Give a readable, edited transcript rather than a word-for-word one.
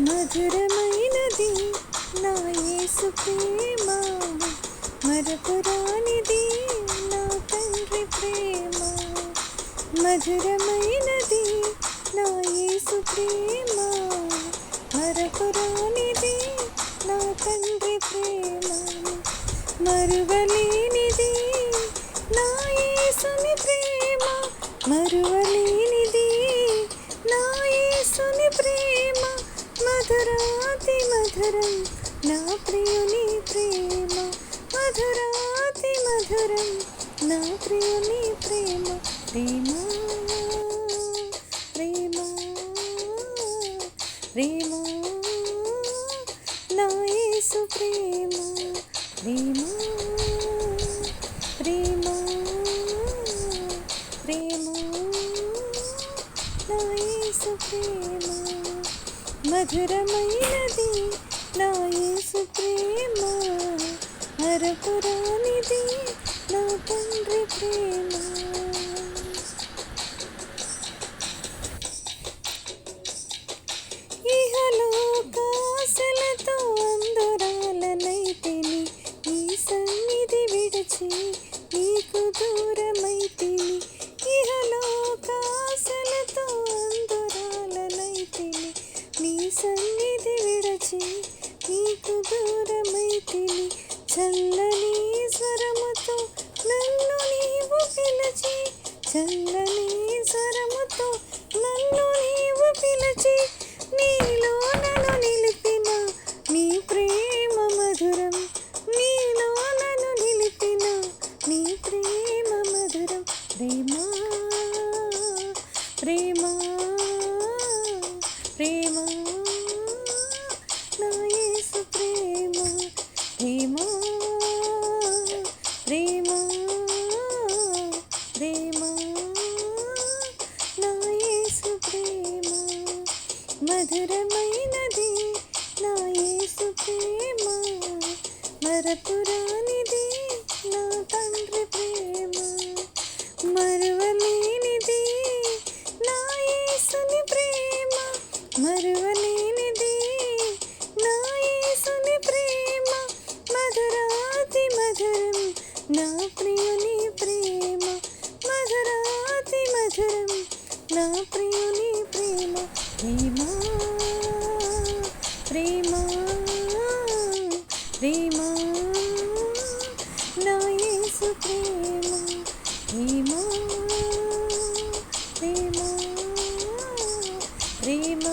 మధురమైనది నా యేసు ప్రేమ, మరపురానిది నా తండ్రి ప్రేమ. మధురమైనది నా యేసు ప్రేమ, మరపురానిది నా తండ్రి ప్రేమ. మరువలేనిది నా యేసుని ప్రేమ, మరువలేనిది నా యేసుని ప్రేమ. మధురాతి మధురం నా ప్రియుని ప్రేమ, మధురాతి మధురం నా ప్రియుని ప్రేమ. ప్రేమ ప్రేమ ప్రేమ నా యేసు ప్రేమ. ప్రేమ ప్రేమ ప్రేమ నా యేసు ప్రేమ. మధురమైనది నా యేసు ప్రేమ, మరపురానిది నా తండ్రి ప్రేమ. ఇహలోకాశలతో అందురాలనైతిని, ఈ సన్నిధి విడిచి నీకు దూరమైతిని. ఇహలోకాశలతో అందురాలనైతిని, నీ సన్నిధి విడిచి నీకు దూరమైతిని. చల్లని స్వరముతో నన్ను నీవు పిలిచి, చల్లని స్వరముతో నన్ను నీవు పిలిచి, నీలో నన్ను నిలిపిన నీ ప్రేమ మధురం, నీలో నన్ను నిలిపిన నీ ప్రేమ మధురం. ప్రేమ ప్రేమ ప్రేమ నా యేసు ప్రేమ. ప్రేమ ప్రేమ ప్రేమ నా యేసు ప్రేమ. మధురమైనది నా యేసు ప్రేమ, మరపురానిది నా తండ్రి ప్రేమ. మరువలేనిది నా యేసుని ప్రేమ, మరువలేనిది నా యేసుని ప్రేమ. మధురాతి మధురం నా ప్రియుని ప్రేమ, మధురాతి మధురం నా ప్రియుని ప్రేమ. ప్రేమ ప్రేమ ప్రేమ నా యేసు ప్రేమ. ప్రేమ ప్రేమ ప్రేమ